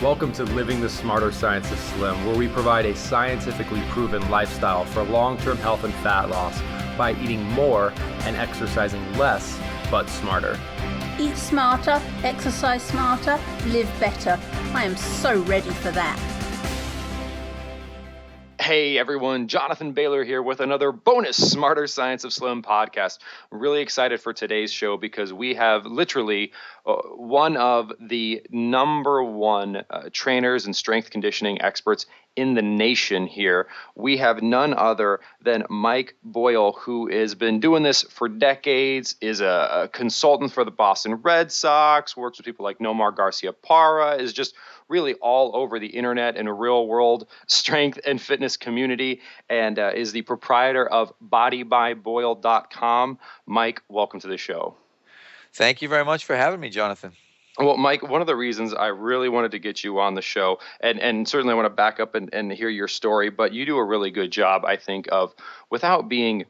Welcome to Living the Smarter Science of Slim, where we provide a scientifically proven lifestyle for long-term health and fat loss by eating more and exercising less, but smarter. Eat smarter, exercise smarter, live better. I am so ready for that. Hey everyone, Jonathan Bailor here with another bonus Smarter Science of Slim podcast. I'm really excited for today's show because we have literally one of the number one trainers and strength conditioning experts in the nation here. We have none other than Mike Boyle, who has been doing this for decades, is a consultant for the Boston Red Sox, works with people like Nomar Garcia-Parra, is just really all over the internet and real world strength and fitness community, and is the proprietor of bodybyboyle.com. Mike, welcome to the show. Thank you very much for having me, Jonathan. Well, Mike, one of the reasons I really wanted to get you on the show, and certainly I want to back up and hear your story, but you do a really good job, I think, of, without being,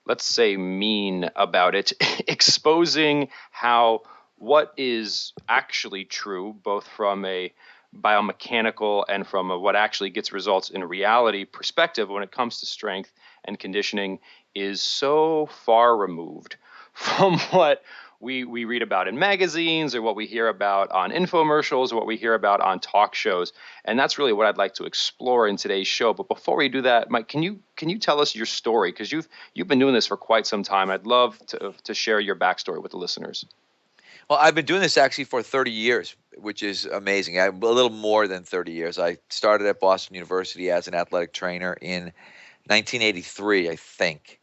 let's say, mean about it, exposing how what is actually true, both from a biomechanical and from what actually gets results in reality perspective when it comes to strength and conditioning, is so far removed from what we read about in magazines or what we hear about on infomercials or what we hear about on talk shows. And that's really what I'd like to explore in today's show. But before we do that, Mike, can you tell us your story? Because you've been doing this for quite some time. I'd love to share your backstory with the listeners. Well, I've been doing this actually for 30 years, which is amazing. A little more than 30 years. I started at Boston University as an athletic trainer in 1983, I think.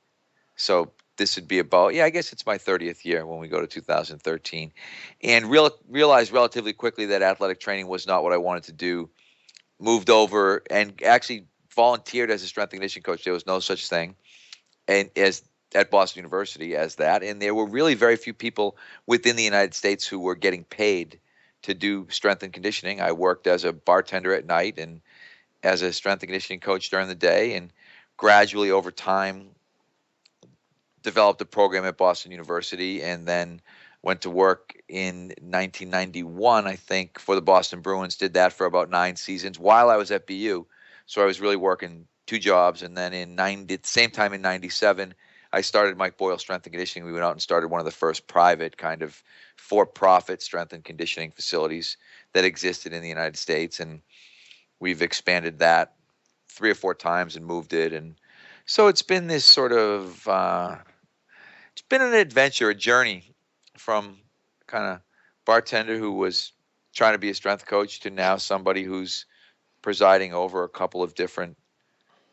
So this would be about, I guess it's my 30th year when we go to 2013. And realized relatively quickly that athletic training was not what I wanted to do. Moved over and actually volunteered as a strength and conditioning coach. There was no such thing at Boston University as that. And there were really very few people within the United States who were getting paid to do strength and conditioning. I worked as a bartender at night and as a strength and conditioning coach during the day, and gradually over time developed a program at Boston University, and then went to work in 1991, I think, for the Boston Bruins. Did that for about 9 seasons while I was at BU. So I was really working 2 jobs. And then at the same time in 97, I started Mike Boyle Strength and Conditioning. We went out and started one of the first private kind of for-profit strength and conditioning facilities that existed in the United States. And we've expanded that 3 or 4 times and moved it. And so it's been this sort of, it's been an adventure, a journey from kind of bartender who was trying to be a strength coach to now somebody who's presiding over a couple of different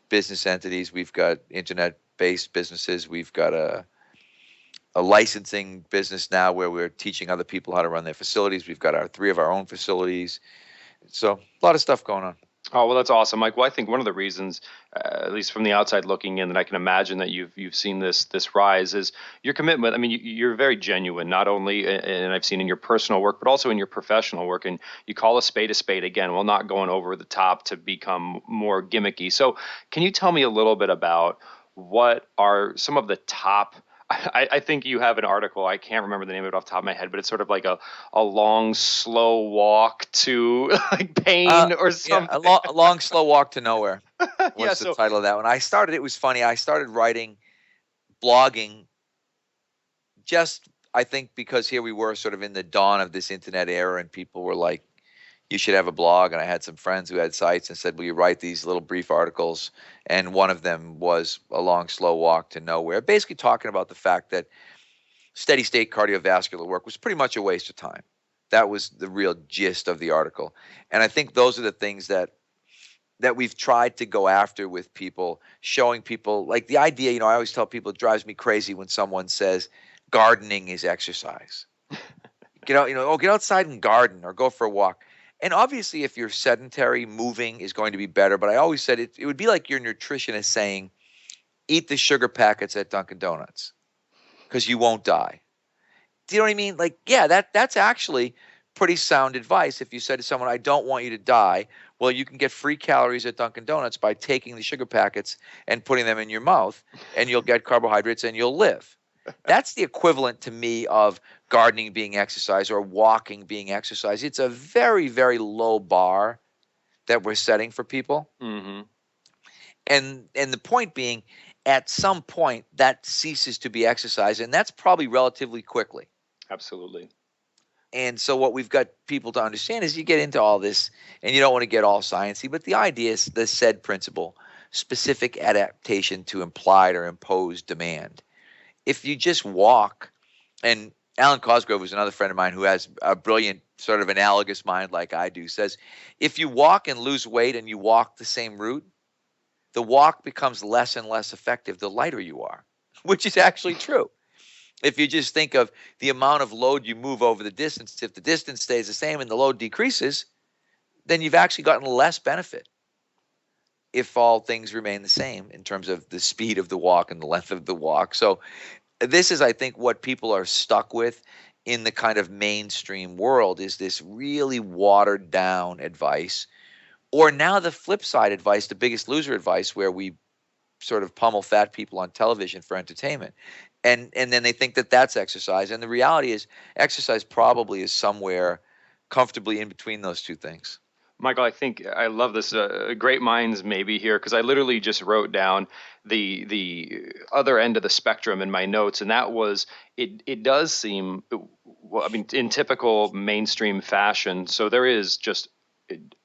business entities. We've got internet-based businesses. We've got a licensing business now where we're teaching other people how to run their facilities. We've got 3 of our own facilities. So a lot of stuff going on. Oh, well, that's awesome, Mike. Well, I think one of the reasons, at least from the outside looking in, that I can imagine that you've seen this rise is your commitment. I mean, you're very genuine, not only, and I've seen in your personal work, but also in your professional work. And you call a spade again, while not going over the top to become more gimmicky. So can you tell me a little bit about what are some of the top, I think you have an article, I can't remember the name of it off the top of my head, but it's sort of like a long, slow walk to like pain or something. Yeah, a long, slow walk to nowhere was the title of that one. It was funny, I started writing, blogging, just, I think, because here we were sort of in the dawn of this internet era, and people were like, you should have a blog. And I had some friends who had sites and said, will you write these little brief articles? And one of them was a long, slow walk to nowhere, basically talking about the fact that steady state cardiovascular work was pretty much a waste of time. That was the real gist of the article. And I think those are the things that we've tried to go after with people, showing people, like the idea, I always tell people it drives me crazy when someone says gardening is exercise. Get outside and garden or go for a walk. And obviously, if you're sedentary, moving is going to be better. But I always said it would be like your nutritionist saying, eat the sugar packets at Dunkin' Donuts because you won't die. Do you know what I mean? Like, yeah, that's actually pretty sound advice. If you said to someone, I don't want you to die, well, you can get free calories at Dunkin' Donuts by taking the sugar packets and putting them in your mouth, and you'll get carbohydrates and you'll live. That's the equivalent to me of gardening being exercise or walking being exercise. It's a very, very low bar that we're setting for people. Mm-hmm. And the point being, at some point that ceases to be exercise, and that's probably relatively quickly. Absolutely. And so what we've got people to understand is you get into all this and you don't want to get all sciencey, but the idea is the SAID principle, specific adaptation to implied or imposed demand. If you just walk, and Alan Cosgrove, who's another friend of mine who has a brilliant sort of analogous mind like I do, says if you walk and lose weight and you walk the same route, the walk becomes less and less effective the lighter you are, which is actually true. If you just think of the amount of load you move over the distance, if the distance stays the same and the load decreases, then you've actually gotten less benefit if all things remain the same in terms of the speed of the walk and the length of the walk. So this is, I think, what people are stuck with in the kind of mainstream world is this really watered down advice, or now the flip side advice, the Biggest Loser advice, where we sort of pummel fat people on television for entertainment. And then they think that that's exercise. And the reality is exercise probably is somewhere comfortably in between those two things. Michael, I think I love this. Great minds maybe here, because I literally just wrote down the other end of the spectrum in my notes, and that was it does seem, well, I mean, in typical mainstream fashion. So there is just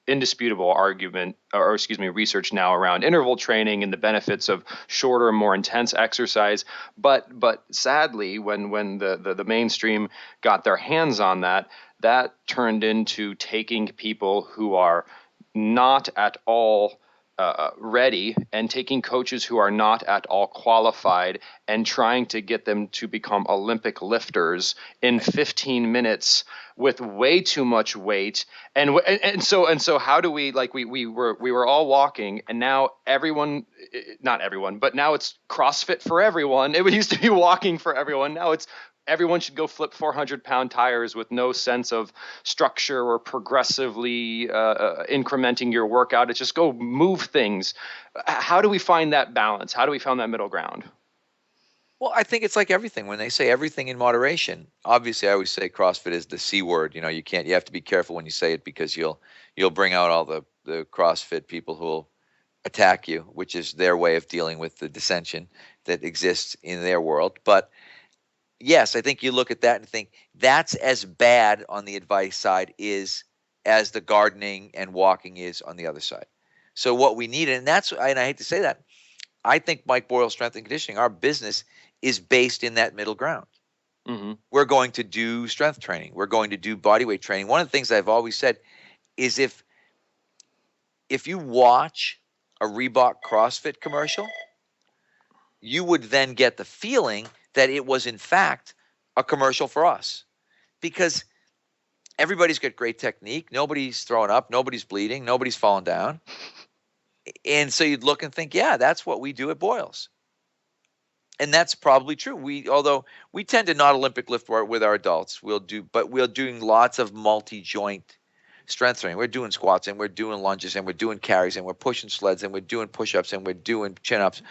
indisputable argument, or excuse me, research now around interval training and the benefits of shorter, more intense exercise. But sadly, when the mainstream got their hands on that, that turned into taking people who are not at all ready and taking coaches who are not at all qualified and trying to get them to become Olympic lifters in 15 minutes with way too much weight. And so how do we, like, we were all walking, and now everyone, not everyone, but now it's CrossFit for everyone. It used to be walking for everyone. Now it's everyone should go flip 400-pound tires with no sense of structure or progressively incrementing your workout. It's just go move things. How do we find that balance? How do we find that middle ground? Well, I think it's like everything. When they say everything in moderation, obviously I always say CrossFit is the C word. You know, you have to be careful when you say it, because you'll bring out all the CrossFit people who will attack you, which is their way of dealing with the dissension that exists in their world. But yes, I think you look at that and think that's as bad on the advice side as the gardening and walking is on the other side. So what we need, and I hate to say that, I think Mike Boyle Strength and Conditioning, our business, is based in that middle ground. Mm-hmm. We're going to do strength training. We're going to do body weight training. One of the things I've always said is if you watch a Reebok CrossFit commercial, you would then get the feeling that it was in fact a commercial for us, because everybody's got great technique. Nobody's throwing up. Nobody's bleeding. Nobody's falling down. And so you'd look and think, yeah, that's what we do at Boyle's. And that's probably true. Although we tend to not Olympic lift with our adults, but we're doing lots of multi-joint strength training. We're doing squats, and we're doing lunges, and we're doing carries, and we're pushing sleds, and we're doing push-ups, and we're doing chin-ups.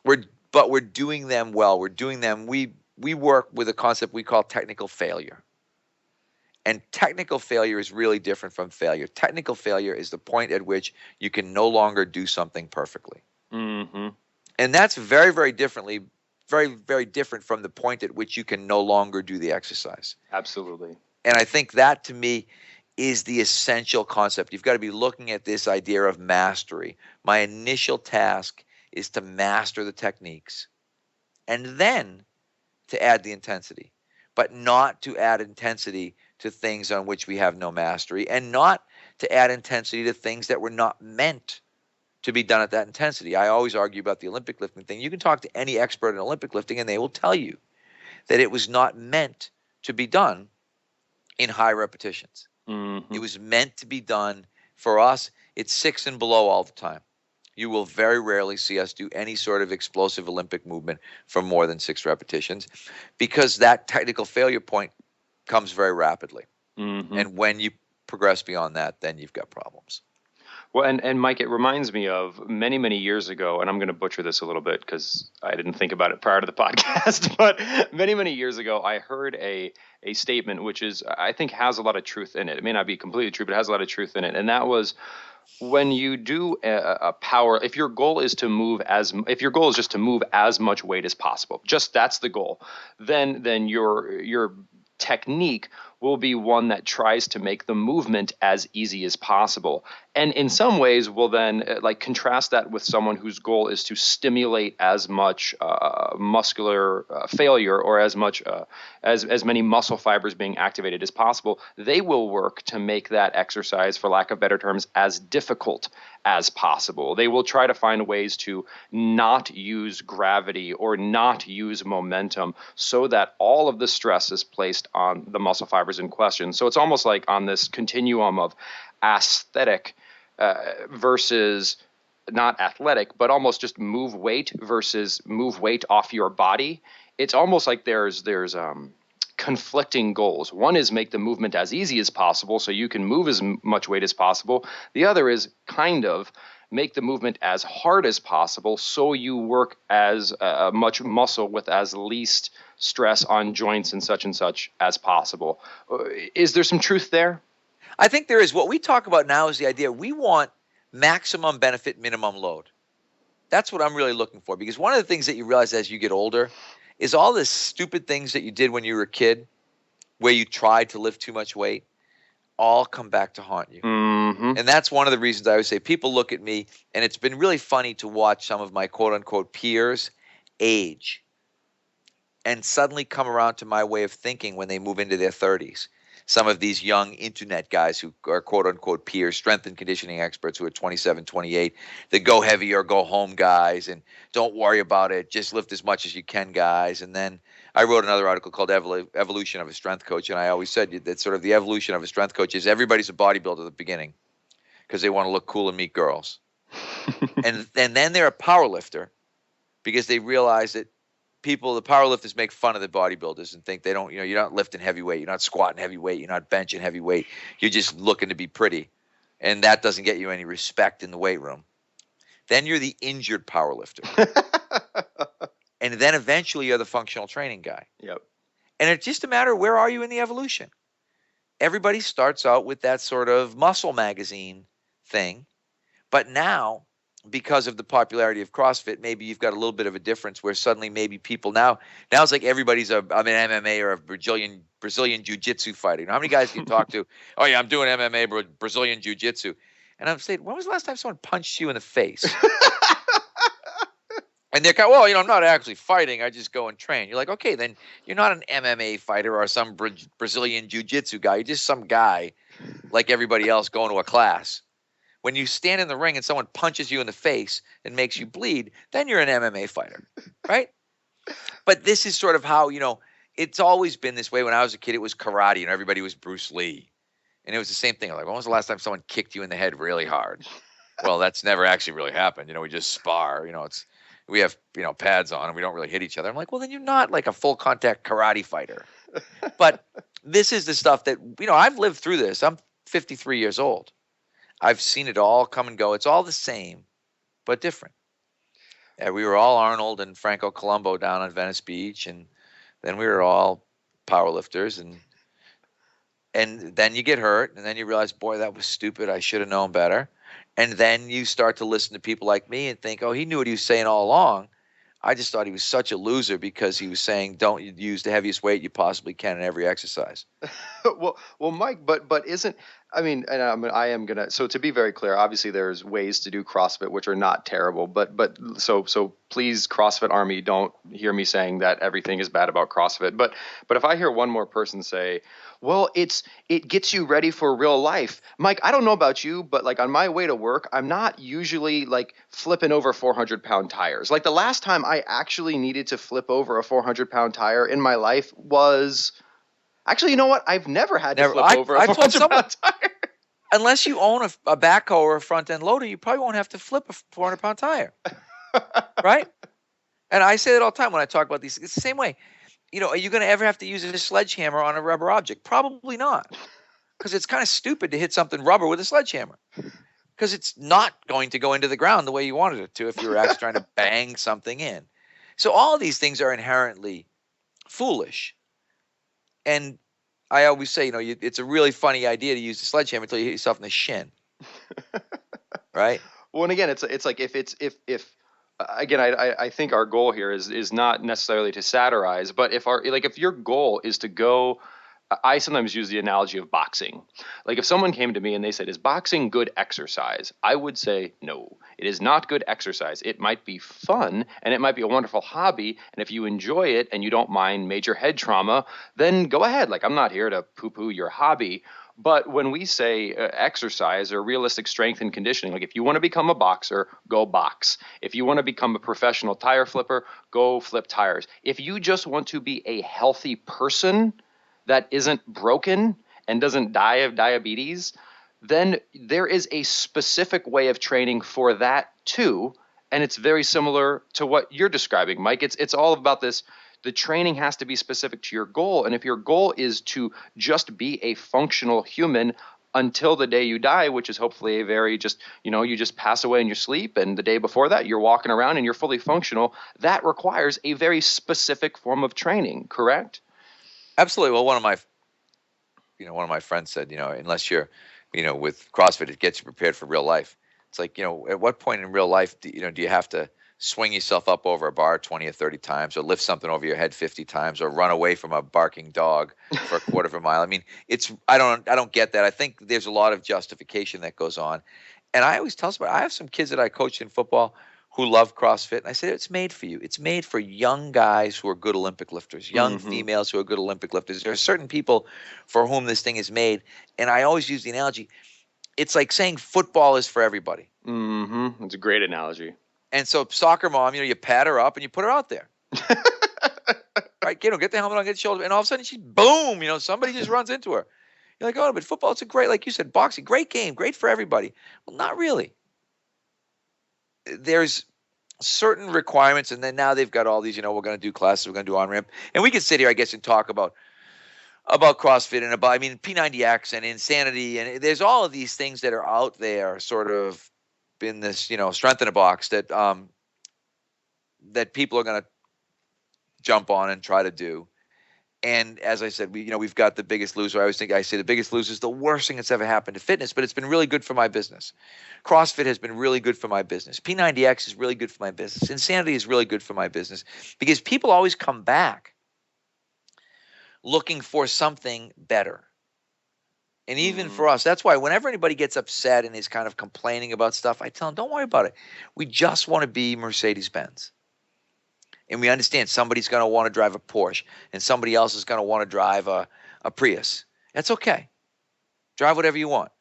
But we're doing them well. We're doing them. We work with a concept we call technical failure. And technical failure is really different from failure. Technical failure is the point at which you can no longer do something perfectly. Mm-hmm. And that's very, very very different from the point at which you can no longer do the exercise. Absolutely. And I think that, to me, is the essential concept. You've got to be looking at this idea of mastery. My initial task is to master the techniques, and then to add the intensity, but not to add intensity to things on which we have no mastery, and not to add intensity to things that were not meant to be done at that intensity. I always argue about the Olympic lifting thing. You can talk to any expert in Olympic lifting, and they will tell you that it was not meant to be done in high repetitions. Mm-hmm. It was meant to be done, for us, it's 6 and below all the time. You will very rarely see us do any sort of explosive Olympic movement for more than 6 repetitions, because that technical failure point comes very rapidly. Mm-hmm. And when you progress beyond that, then you've got problems. Well, and Mike, it reminds me of many, many years ago, and I'm going to butcher this a little bit because I didn't think about it prior to the podcast, but many, many years ago, I heard a statement which is, I think, has a lot of truth in it. It may not be completely true, but it has a lot of truth in it. And that was, when you do a power, if your goal is if your goal is just to move as much weight as possible, just that's the goal, then your technique will be one that tries to make the movement as easy as possible. And in some ways will then like contrast that with someone whose goal is to stimulate as much muscular failure, or as much as many muscle fibers being activated as possible. They will work to make that exercise, for lack of better terms, as difficult as possible. They will try to find ways to not use gravity or not use momentum, so that all of the stress is placed on the muscle fibers in question. So it's almost like on this continuum of aesthetic versus not athletic, but almost just move weight versus move weight off your body. It's almost like there's conflicting goals. One is make the movement as easy as possible so you can move as much weight as possible. The other is kind of make the movement as hard as possible so you work as much muscle with as least stress on joints and such as possible. Is there some truth there? I think there is. What we talk about now is the idea we want maximum benefit, minimum load. That's what I'm really looking for, because one of the things that you realize as you get older is all the stupid things that you did when you were a kid, where you tried to lift too much weight, all come back to haunt you. Mm-hmm. And that's one of the reasons I always say people look at me, and it's been really funny to watch some of my quote-unquote peers age and suddenly come around to my way of thinking when they move into their 30s. Some of these young internet guys who are quote-unquote peers, strength and conditioning experts who are 27, 28, the go heavy or go home guys, and don't worry about it, just lift as much as you can guys. And then I wrote another article called Evolution of a Strength Coach, and I always said that sort of the evolution of a strength coach is everybody's a bodybuilder at the beginning because they want to look cool and meet girls. and then they're a power lifter because they realize that the powerlifters make fun of the bodybuilders and think they don't, you're not lifting heavy weight, you're not squatting heavy weight, you're not benching heavy weight, you're just looking to be pretty. And that doesn't get you any respect in the weight room. Then you're the injured powerlifter. And then eventually you're the functional training guy. Yep. And it's just a matter of where are you in the evolution. Everybody starts out with that sort of muscle magazine thing. But now, because of the popularity of CrossFit, maybe you've got a little bit of a difference where suddenly maybe people now it's like everybody's I'm an MMA or a Brazilian jiu-jitsu fighter. You know, how many guys do you talk to? Oh yeah, I'm doing MMA, Brazilian jiu-jitsu. And I'm saying, when was the last time someone punched you in the face? And they're kind of, well, I'm not actually fighting. I just go and train. You're like, okay, then you're not an MMA fighter or some Brazilian jiu-jitsu guy. You're just some guy like everybody else going to a class. When you stand in the ring and someone punches you in the face and makes you bleed, then you're an MMA fighter, right? But this is sort of how, it's always been this way. When I was a kid, it was karate and everybody was Bruce Lee. And it was the same thing. Like, when was the last time someone kicked you in the head really hard? Well, that's never actually really happened. We just spar. We have, pads on and we don't really hit each other. I'm like, well, then you're not like a full contact karate fighter. But this is the stuff that, I've lived through this. I'm 53 years old. I've seen it all come and go. It's all the same, but different. Yeah, we were all Arnold and Franco Columbo down on Venice Beach, and then we were all powerlifters, and then you get hurt, and then you realize, boy, that was stupid. I should have known better. And then you start to listen to people like me and think, oh, he knew what he was saying all along. I just thought he was such a loser because he was saying don't use the heaviest weight you possibly can in every exercise. well, Mike, but isn't, I am gonna. So to be very clear, obviously there's ways to do CrossFit which are not terrible, but so please, CrossFit Army, don't hear me saying that everything is bad about CrossFit. But if I hear one more person say, well, it gets you ready for real life, Mike, I don't know about you, but like on my way to work, I'm not usually like flipping over 400-pound tires. Like the last time I actually needed to flip over a 400-pound tire in my life was. Actually, you know what? I've never had to flip over a 400-pound tire. Unless you own a backhoe or a front-end loader, you probably won't have to flip a 400-pound tire, right? And I say that all the time when I talk about these. It's the same way. Are you going to ever have to use a sledgehammer on a rubber object? Probably not, because it's kind of stupid to hit something rubber with a sledgehammer. because it's not going to go into the ground the way you wanted it to if you were actually trying to bang something in. So all of these things are inherently foolish. And I always say, it's a really funny idea to use the sledgehammer until you hit yourself in the shin, right? Well, and again, it's like if again, I think our goal here is not necessarily to satirize, but if your goal is to go, I sometimes use the analogy of boxing. Like if someone came to me and they said, "Is boxing good exercise?" I would say, "No, it is not good exercise. It might be fun and it might be a wonderful hobby, and if you enjoy it and you don't mind major head trauma, then go ahead. Like I'm not here to poo-poo your hobby." But when we say exercise or realistic strength and conditioning, like if you want to become a boxer, go box. If you want to become a professional tire flipper, go flip tires. If you just want to be a healthy person that isn't broken and doesn't die of diabetes, then there is a specific way of training for that too. And it's very similar to what you're describing, Mike. It's all about this. The training has to be specific to your goal. And if your goal is to just be a functional human until the day you die, which is hopefully a very you just pass away in your sleep, and the day before that you're walking around and you're fully functional, that requires a very specific form of training, correct? Absolutely. Well, one of my friends said, unless you're, with CrossFit, it gets you prepared for real life. It's like, at what point in real life do you have to swing yourself up over a bar 20 or 30 times, or lift something over your head 50 times, or run away from a barking dog for a quarter of a mile? I mean, I don't get that. I think there's a lot of justification that goes on. And I always tell somebody, I have some kids that I coached in football who love CrossFit. And I said, it's made for you. It's made for young guys who are good Olympic lifters, young females who are good Olympic lifters. There are certain people for whom this thing is made. And I always use the analogy. It's like saying football is for everybody. It's a great analogy. And so soccer mom, you pat her up and you put her out there. Right, kiddo, get the helmet on, get the shoulder. And all of a sudden she's boom, somebody just runs into her. You're like, oh, but football, it's a great, like you said, boxing, great game, great for everybody. Well, not really. There's certain requirements, and then now they've got all these, we're going to do classes, we're going to do on-ramp. And we could sit here, I guess, and talk about CrossFit and P90X and Insanity. And there's all of these things that are out there sort of in this, strength in a box that people are going to jump on and try to do. And as I said, we've got the biggest loser. I say the biggest loser is the worst thing that's ever happened to fitness, but it's been really good for my business. CrossFit has been really good for my business. P90X is really good for my business. Insanity is really good for my business because people always come back looking for something better. And even for us, that's why whenever anybody gets upset and is kind of complaining about stuff, I tell them, don't worry about it. We just want to be Mercedes-Benz. And we understand somebody's going to want to drive a Porsche and somebody else is going to want to drive a Prius. That's okay. Drive whatever you want.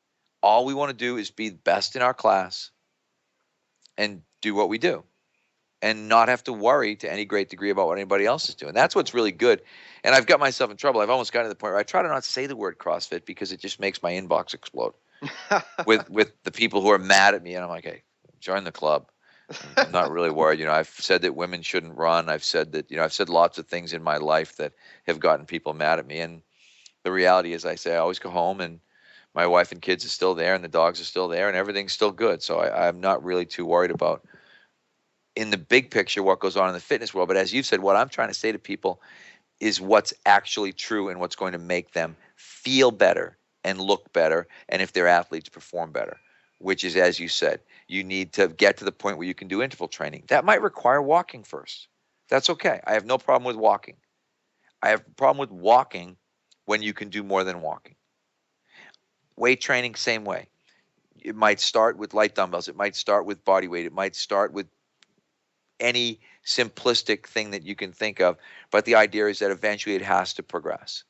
All we want to do is be the best in our class and do what we do and not have to worry to any great degree about what anybody else is doing. That's what's really good. And I've got myself in trouble. I've almost gotten to the point where I try to not say the word CrossFit because it just makes my inbox explode with the people who are mad at me. And I'm like, hey, join the club. I'm not really worried. I've said that women shouldn't run. I've said that, I've said lots of things in my life that have gotten people mad at me. And the reality is, I always go home and my wife and kids are still there and the dogs are still there and everything's still good. So I'm not really too worried about, in the big picture, what goes on in the fitness world. But as you've said, what I'm trying to say to people is what's actually true and what's going to make them feel better and look better. And if they're athletes, perform better. Which is, as you said, you need to get to the point where you can do interval training. That might require walking first. That's okay. I have no problem with walking. I have a problem with walking when you can do more than walking. Weight training, same way. It might start with light dumbbells. It might start with body weight. It might start with any simplistic thing that you can think of. But the idea is that eventually it has to progress.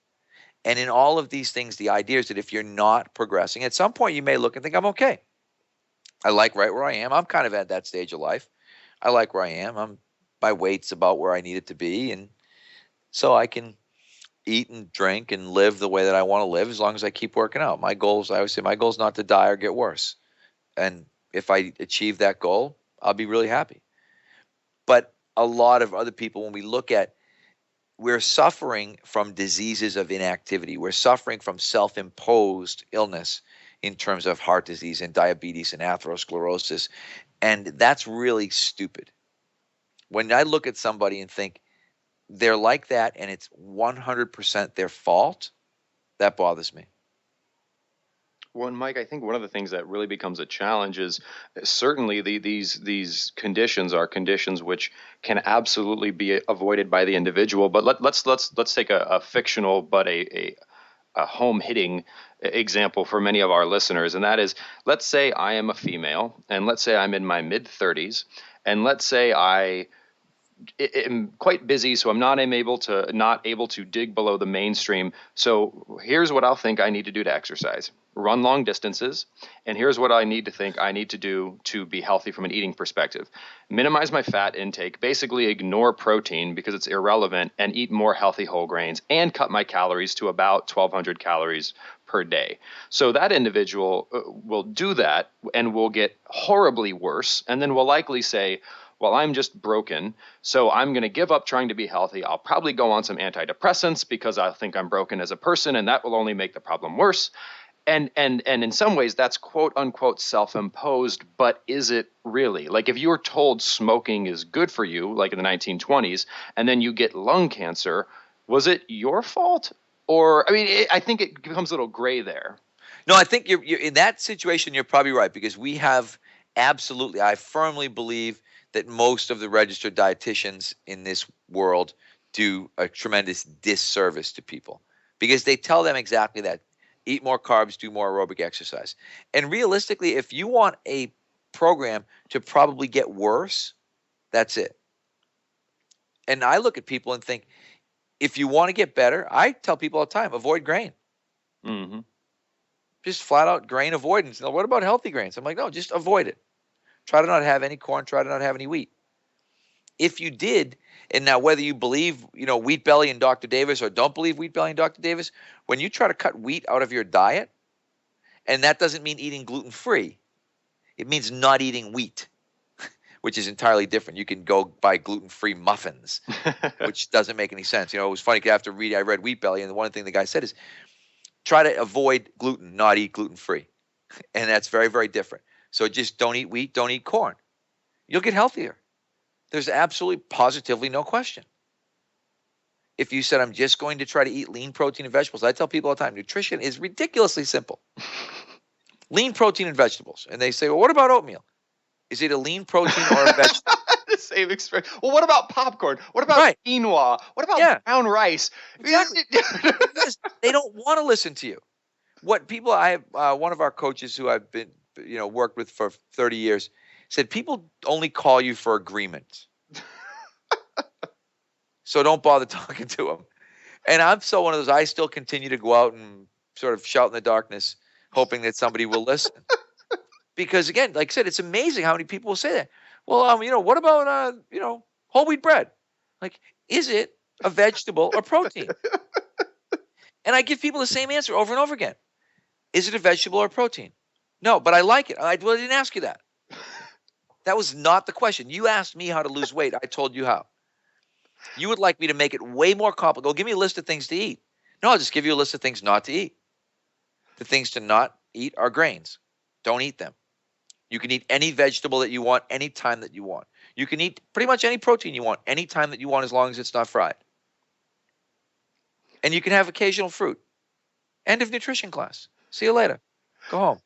And in all of these things, the idea is that if you're not progressing, at some point you may look and think, I'm okay. I like right where I am. I'm kind of at that stage of life. I like where I am. My weight's about where I need it to be. And so I can eat and drink and live the way that I want to live as long as I keep working out. I always say my goal is not to die or get worse. And if I achieve that goal, I'll be really happy. But a lot of other people, when we look at, we're suffering from diseases of inactivity. We're suffering from self-imposed illness in terms of heart disease and diabetes and atherosclerosis. And that's really stupid. When I look at somebody and think they're like that and it's 100% their fault, that bothers me. Well, and Mike, I think one of the things that really becomes a challenge is certainly these conditions are conditions which can absolutely be avoided by the individual. But let's take a fictional but a home hitting example for many of our listeners, and that is, let's say I am a female, and let's say I'm in my mid 30s, and let's say I'm quite busy, so I'm not able to dig below the mainstream. So here's what I'll think I need to do to exercise: run long distances. And here's what I need to think I need to do to be healthy from an eating perspective: minimize my fat intake, basically ignore protein because it's irrelevant, and eat more healthy whole grains, and cut my calories to about 1,200 calories per day. So that individual will do that and will get horribly worse, and then will likely say, well, I'm just broken, so I'm going to give up trying to be healthy. I'll probably go on some antidepressants because I think I'm broken as a person, and that will only make the problem worse. And in some ways, that's quote unquote self-imposed, but is it really? Like, if you were told smoking is good for you, like in the 1920s, and then you get lung cancer, was it your fault? Or, I mean, I think it becomes a little gray there. No, I think you're in that situation. You're probably right, because we have absolutely, I firmly believe that most of the registered dietitians in this world do a tremendous disservice to people, because they tell them exactly that: eat more carbs, do more aerobic exercise. And realistically, if you want a program to probably get worse, that's it. And I look at people and think, if you want to get better, I tell people all the time, avoid grain. Mm-hmm. Just flat out grain avoidance. Now, what about healthy grains? I'm like, no, just avoid it. Try to not have any corn. Try to not have any wheat. If you did, and now whether you believe, Wheat Belly and Dr. Davis, or don't believe Wheat Belly and Dr. Davis, when you try to cut wheat out of your diet, and that doesn't mean eating gluten-free, it means not eating wheat, which is entirely different. You can go buy gluten-free muffins, which doesn't make any sense. It was funny, I read Wheat Belly, and the one thing the guy said is, try to avoid gluten, not eat gluten-free. And that's very, very different. So just don't eat wheat, don't eat corn. You'll get healthier. There's absolutely, positively no question. If you said, I'm just going to try to eat lean protein and vegetables, I tell people all the time, nutrition is ridiculously simple. Lean protein and vegetables. And they say, well, what about oatmeal? Is it a lean protein or a vegetable? The same experience. Well, what about popcorn? What about quinoa? What about brown rice? Exactly. They don't want to listen to you. What people, I have one of our coaches who I've been, worked with for 30 years, said people only call you for agreement. So don't bother talking to them. And I'm so one of those, I still continue to go out and sort of shout in the darkness, hoping that somebody will listen. Because again, like I said, it's amazing how many people will say that. Well, what about, whole wheat bread? Like, is it a vegetable or protein? And I give people the same answer over and over again. Is it a vegetable or protein? No, but I like it. I didn't ask you that. That was not the question. You asked me how to lose weight. I told you how. You would like me to make it way more complicated. Go give me a list of things to eat. No, I'll just give you a list of things not to eat. The things to not eat are grains. Don't eat them. You can eat any vegetable that you want, anytime that you want. You can eat pretty much any protein you want, anytime that you want, as long as it's not fried. And you can have occasional fruit. End of nutrition class. See you later. Go home.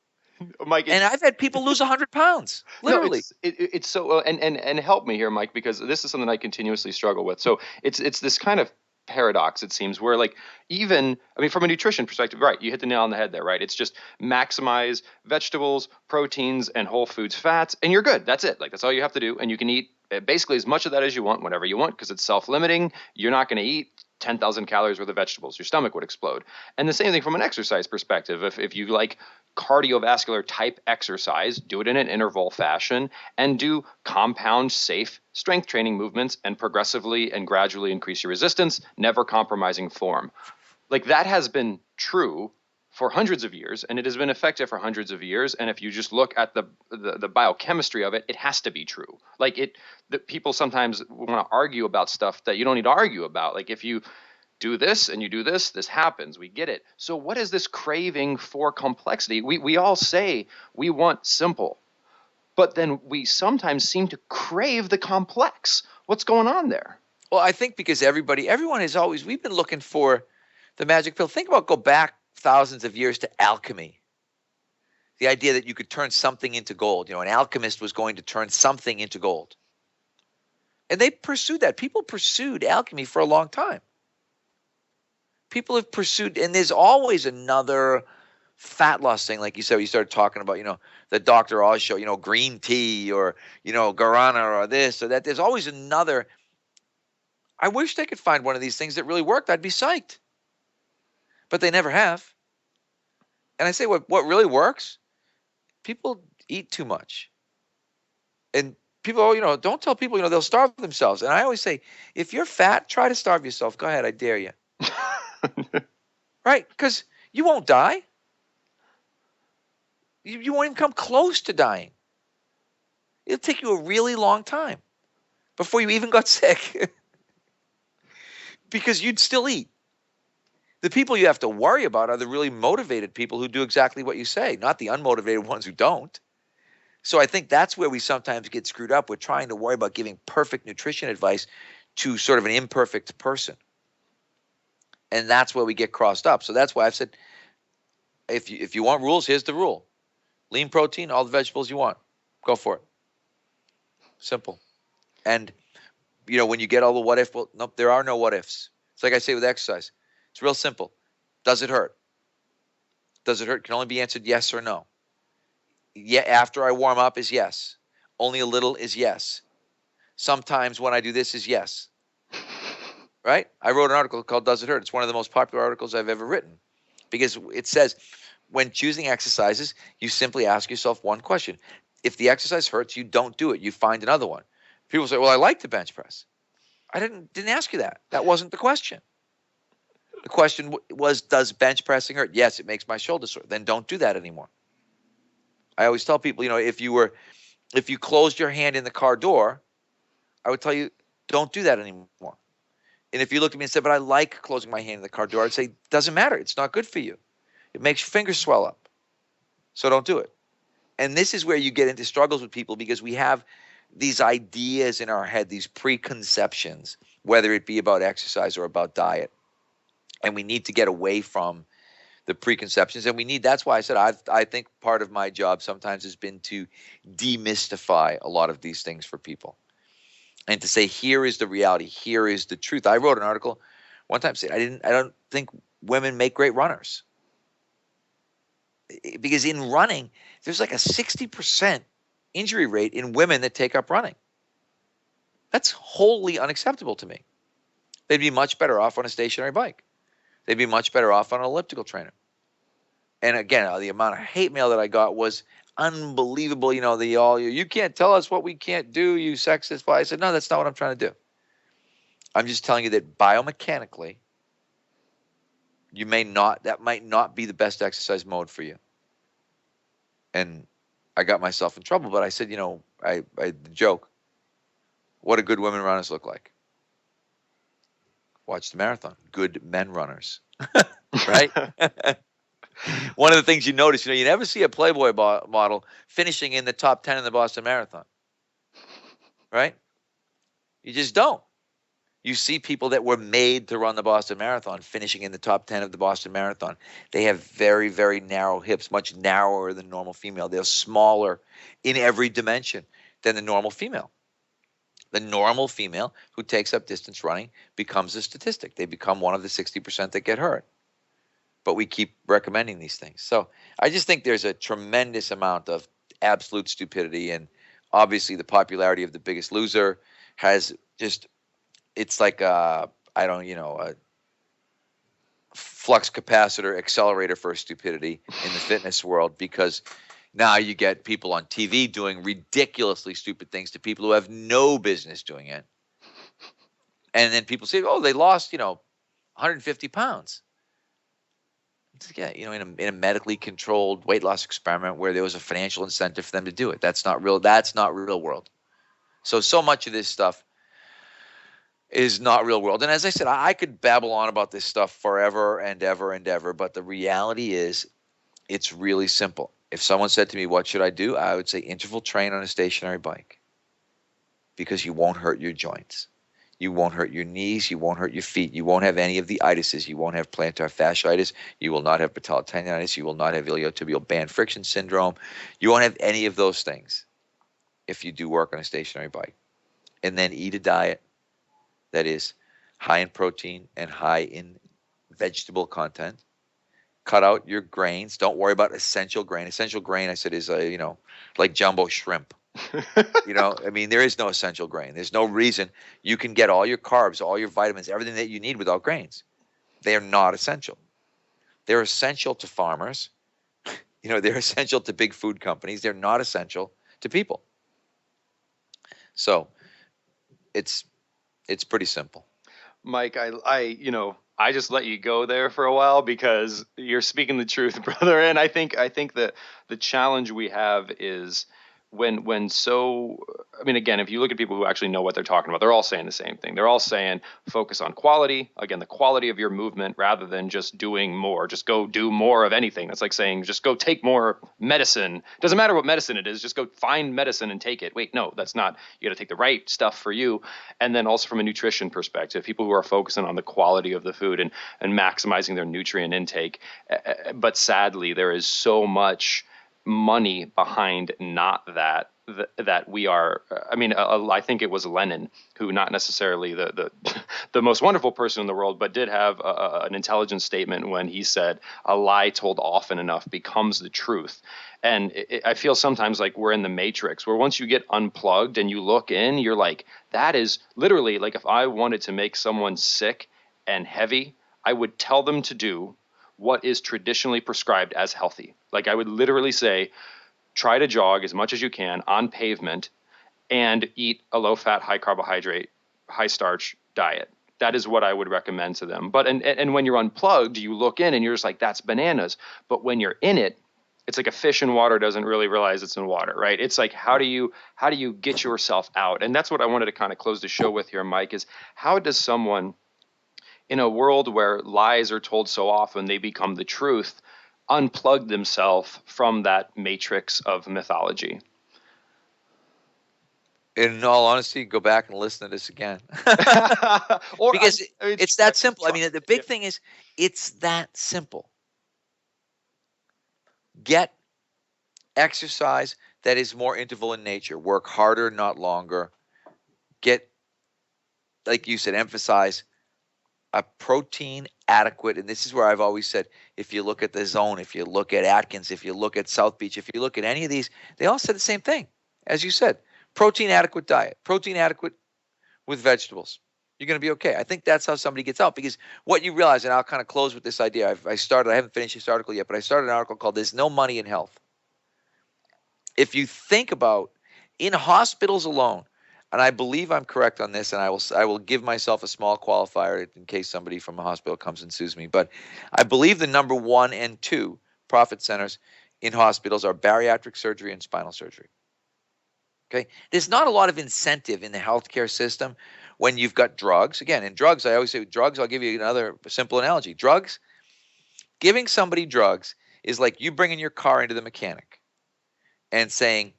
Mike, and I've had people lose 100 pounds, literally. No, it's so and help me here, Mike, because this is something I continuously struggle with. So it's this kind of paradox, it seems, where from a nutrition perspective, right, you hit the nail on the head there, right? It's just maximize vegetables, proteins, and whole foods fats, and you're good. That's it. Like, that's all you have to do, and you can eat basically as much of that as you want, whenever you want, because it's self-limiting. You're not going to eat 10,000 calories worth of vegetables. Your stomach would explode. And the same thing from an exercise perspective. If you like cardiovascular type exercise, do it in an interval fashion and do compound, safe strength training movements and progressively and gradually increase your resistance, never compromising form. Like, that has been true for hundreds of years, and it has been effective for hundreds of years. And if you just look at the biochemistry of it, it has to be true. Like, people sometimes want to argue about stuff that you don't need to argue about. Like, if you do this and you do this, this happens. We get it. So what is this craving for complexity? We all say we want simple, but then we sometimes seem to crave the complex. What's going on there? Well, I think because everyone has always, we've been looking for the magic pill. Think about, go back thousands of years to alchemy. The idea that you could turn something into gold. An alchemist was going to turn something into gold. And they pursued that. People pursued alchemy for a long time. People have pursued, and there's always another fat loss thing, like you said, you started talking about, the Dr. Oz show, green tea or, guarana or this or that. There's always another. I wish they could find one of these things that really worked. I'd be psyched. But they never have. And I say what really works, people eat too much. And people, don't tell people, they'll starve themselves. And I always say, if you're fat, try to starve yourself. Go ahead, I dare you. Right? Because you won't die. You won't even come close to dying. It'll take you a really long time before you even got sick. Because you'd still eat. The people you have to worry about are the really motivated people who do exactly what you say, not the unmotivated ones who don't. So I think that's where we sometimes get screwed up. We're trying to worry about giving perfect nutrition advice to sort of an imperfect person. And that's where we get crossed up. So that's why I've said, if you want rules, here's the rule. Lean protein, all the vegetables you want. Go for it. Simple. And, when you get all the what if, well, nope, there are no what ifs. It's like I say with exercise. It's real simple. Does it hurt? Does it hurt? Can only be answered yes or no. Yeah, after I warm up is yes. Only a little is yes. Sometimes when I do this is yes. Right? I wrote an article called Does It Hurt? It's one of the most popular articles I've ever written because it says when choosing exercises, you simply ask yourself one question. If the exercise hurts, you don't do it. You find another one. People say, well, I like to bench press. I didn't ask you that. That wasn't the question. The question was, does bench pressing hurt? Yes, it makes my shoulders sore. Then don't do that anymore. I always tell people, if you closed your hand in the car door, I would tell you, don't do that anymore. And if you looked at me and said, but I like closing my hand in the car door, I'd say, doesn't matter. It's not good for you. It makes your fingers swell up. So don't do it. And this is where you get into struggles with people because we have these ideas in our head, these preconceptions, whether it be about exercise or about diet. And we need to get away from the preconceptions. And that's why I said I think part of my job sometimes has been to demystify a lot of these things for people. And to say, here is the reality, here is the truth. I wrote an article one time saying I don't think women make great runners. Because in running, there's like a 60% injury rate in women that take up running. That's wholly unacceptable to me. They'd be much better off on a stationary bike. They'd be much better off on an elliptical trainer. And again, the amount of hate mail that I got was unbelievable. You can't tell us what we can't do, you sexist. I said, no, that's not what I'm trying to do. I'm just telling you that biomechanically, that might not be the best exercise mode for you. And I got myself in trouble, but I said, I joke, what do good women runners look like? Watch the marathon. Good men runners, right? One of the things you notice, you never see a Playboy model finishing in the top 10 in the Boston Marathon, right? You just don't. You see people that were made to run the Boston Marathon finishing in the top 10 of the Boston Marathon. They have very, very narrow hips, much narrower than normal female. They're smaller in every dimension than the normal female. The normal female who takes up distance running becomes a statistic. They become one of the 60% that get hurt. But we keep recommending these things. So I just think there's a tremendous amount of absolute stupidity. And obviously the popularity of The Biggest Loser has just, it's like a flux capacitor accelerator for stupidity in the fitness world, because now you get people on TV doing ridiculously stupid things to people who have no business doing it. And then people say, oh, they lost, 150 pounds. Yeah, in a medically controlled weight loss experiment where there was a financial incentive for them to do it. That's not real. That's not real world. So much of this stuff, is not real world. And as I said, I could babble on about this stuff forever and ever and ever, but the reality is it's really simple. If someone said to me, what should I do? I would say interval train on a stationary bike, because you won't hurt your joints. You won't hurt your knees. You won't hurt your feet. You won't have any of the itises. You won't have plantar fasciitis. You will not have patellotendinitis. You will not have iliotibial band friction syndrome. You won't have any of those things if you do work on a stationary bike. And then eat a diet that is high in protein and high in vegetable content. Cut out your grains. Don't worry about essential grain. Essential grain, I said, is like jumbo shrimp. I mean, there is no essential grain. There's no reason you can get all your carbs, all your vitamins, everything that you need without grains. They are not essential. They're essential to farmers. They're essential to big food companies. They're not essential to people. So it's pretty simple. Mike, I just let you go there for a while because you're speaking the truth, brother. And I think that the challenge we have is again, if you look at people who actually know what they're talking about, they're all saying the same thing. They're all saying focus on quality, again, the quality of your movement rather than just doing more. Just go do more of anything. That's like saying just go take more medicine. Doesn't matter what medicine it is, just go find medicine and take it. Wait, no, that's not. You got to take the right stuff for you. And then also from a nutrition perspective, people who are focusing on the quality of the food and maximizing their nutrient intake. But sadly, there is so much money behind not that we are. I think it was Lenin who, not necessarily the most wonderful person in the world, but did have an intelligent statement when he said, a lie told often enough becomes the truth. And I feel sometimes like we're in the Matrix, where once you get unplugged and you look in, you're like, that is literally like, if I wanted to make someone sick and heavy, I would tell them to do what is traditionally prescribed as healthy. Like I would literally say, try to jog as much as you can on pavement and eat a low-fat, high-carbohydrate, high-starch diet. That is what I would recommend to them. But and when you're unplugged, you look in and you're just like, that's bananas. But when you're in it, it's like a fish in water doesn't really realize it's in water, right? It's like, how do you get yourself out? And that's what I wanted to kind of close the show with here, Mike, is how does someone in a world where lies are told so often they become the truth, unplug themselves from that matrix of mythology? In all honesty, go back and listen to this again. Because it's that simple. I mean, the big thing is it's that simple. Get exercise that is more interval in nature. Work harder, not longer. Get, like you said, emphasize a protein adequate, and this is where I've always said, if you look at the Zone, if you look at Atkins, if you look at South Beach, if you look at any of these, they all said the same thing. As you said, protein adequate diet, protein adequate with vegetables. You're going to be okay. I think that's how somebody gets out, because what you realize, and I'll kind of close with this idea. I haven't finished this article yet, but I started an article called There's No Money in Health. If you think about in hospitals alone, and I believe I'm correct on this, and I will give myself a small qualifier in case somebody from a hospital comes and sues me. But I believe the number 1 and 2 profit centers in hospitals are bariatric surgery and spinal surgery. Okay, there's not a lot of incentive in the healthcare system when you've got drugs. Again, in drugs, I always say drugs. I'll give you another simple analogy. Drugs, giving somebody drugs is like you bringing your car into the mechanic and saying,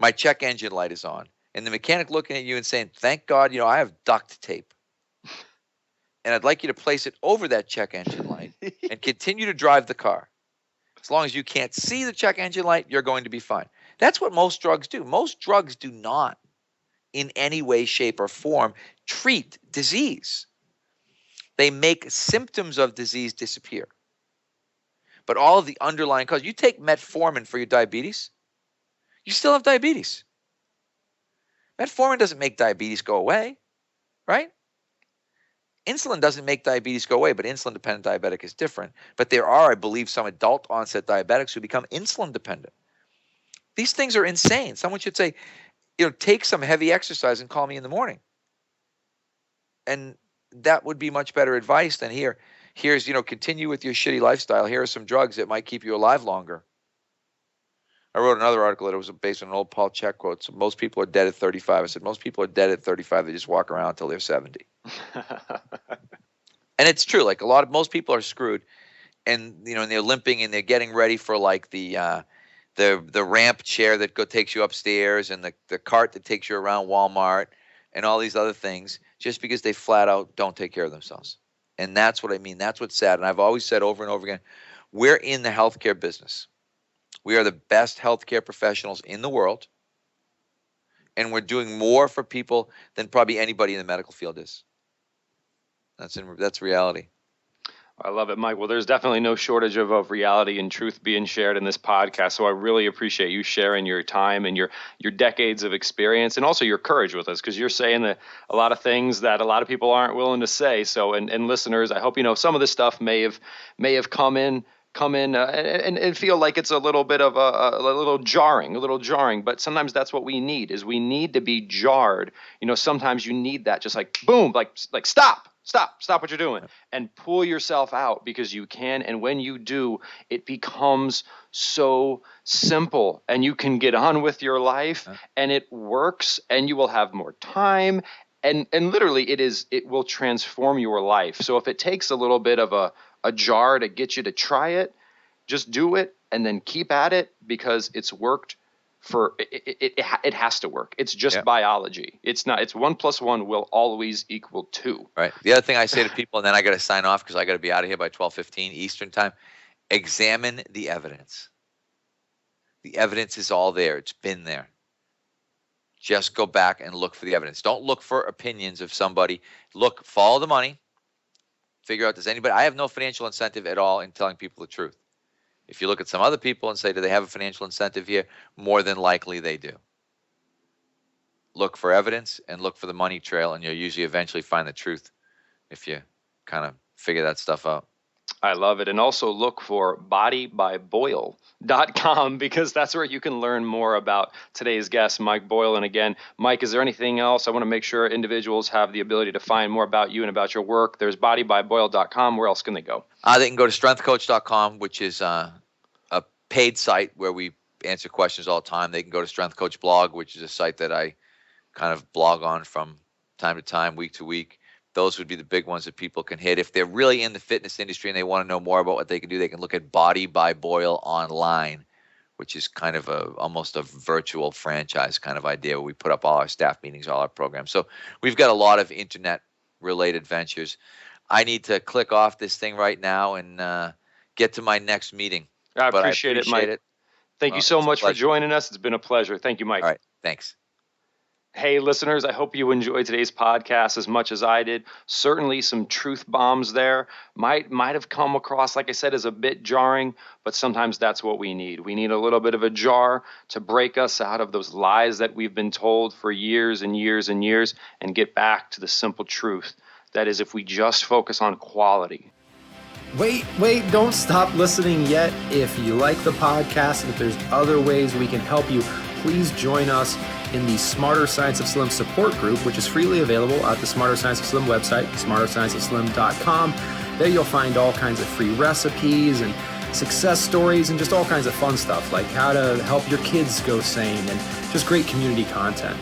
"My check engine light is on." And the mechanic looking at you and saying, "Thank God, I have duct tape. And I'd like you to place it over that check engine light and continue to drive the car. As long as you can't see the check engine light, you're going to be fine." That's what most drugs do. Most drugs do not, in any way, shape, or form, treat disease. They make symptoms of disease disappear. But all of the underlying causes, you take metformin for your diabetes, you still have diabetes. Metformin doesn't make diabetes go away, right? Insulin doesn't make diabetes go away, but insulin-dependent diabetic is different. But there are, I believe, some adult-onset diabetics who become insulin-dependent. These things are insane. Someone should say, take some heavy exercise and call me in the morning. And that would be much better advice than here's, continue with your shitty lifestyle. Here are some drugs that might keep you alive longer. I wrote another article that was based on an old Paul Chek quote. So most people are dead at 35. I said, most people are dead at 35. They just walk around until they're 70. And it's true. Like most people are screwed, and and they're limping and they're getting ready for like the ramp chair that takes you upstairs and the cart that takes you around Walmart and all these other things, just because they flat out don't take care of themselves. And that's what I mean. That's what's sad. And I've always said over and over again, we're in the healthcare business. We are the best healthcare professionals in the world, and we're doing more for people than probably anybody in the medical field is. That's reality. I love it, Mike. Well, there's definitely no shortage of reality and truth being shared in this podcast. So I really appreciate you sharing your time and your decades of experience, and also your courage with us, because you're saying that a lot of things that a lot of people aren't willing to say. So, and listeners, I hope some of this stuff may have come in and feel like it's a little bit of a little jarring, but sometimes that's what we need, is we need to be jarred. Sometimes you need that, just like boom, like stop what you're doing and pull yourself out, because you can. And when you do, it becomes so simple, and you can get on with your life, and it works, and you will have more time. And literally it will transform your life. So if it takes a little bit of a jar to get you to try it, just do it and then keep at it, because it's worked for it has to work. It's just biology. It's 1 + 1 will always equal 2. Right. The other thing I say to people, and then I got to sign off because I got to be out of here by 12:15 Eastern time, examine the evidence. The evidence is all there. It's been there. Just go back and look for the evidence. Don't look for opinions of somebody. Follow the money. Figure out, I have no financial incentive at all in telling people the truth. If you look at some other people and say, do they have a financial incentive here? More than likely they do. Look for evidence and look for the money trail, and you'll usually eventually find the truth if you kind of figure that stuff out. I love it. And also look for bodybyboyle.com, because that's where you can learn more about today's guest, Mike Boyle. And again, Mike, is there anything else? I want to make sure individuals have the ability to find more about you and about your work. There's bodybyboyle.com. Where else can they go? They can go to strengthcoach.com, which is a paid site where we answer questions all the time. They can go to Strength Coach Blog, which is a site that I kind of blog on from time to time, week to week. Those would be the big ones that people can hit. If they're really in the fitness industry and they want to know more about what they can do, they can look at Body by Boyle online, which is kind of almost a virtual franchise kind of idea where we put up all our staff meetings, all our programs. So we've got a lot of internet-related ventures. I need to click off this thing right now and get to my next meeting. I appreciate it, Mike. Thank you so much for joining us. It's been a pleasure. Thank you, Mike. All right. Thanks. Hey, listeners, I hope you enjoyed today's podcast as much as I did. Certainly some truth bombs there. Might have come across, like I said, as a bit jarring, but sometimes that's what we need. We need a little bit of a jar to break us out of those lies that we've been told for years and years and years, and get back to the simple truth. That is, if we just focus on quality. Wait, don't stop listening yet. If you like the podcast and if there's other ways we can help you, please join us in the Smarter Science of Slim support group, which is freely available at the Smarter Science of Slim website, smarterscienceofslim.com. There you'll find all kinds of free recipes and success stories and just all kinds of fun stuff, like how to help your kids go sane and just great community content.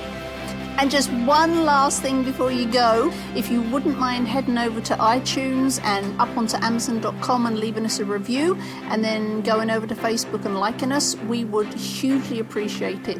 And just one last thing before you go, if you wouldn't mind heading over to iTunes and up onto Amazon.com and leaving us a review, and then going over to Facebook and liking us, we would hugely appreciate it.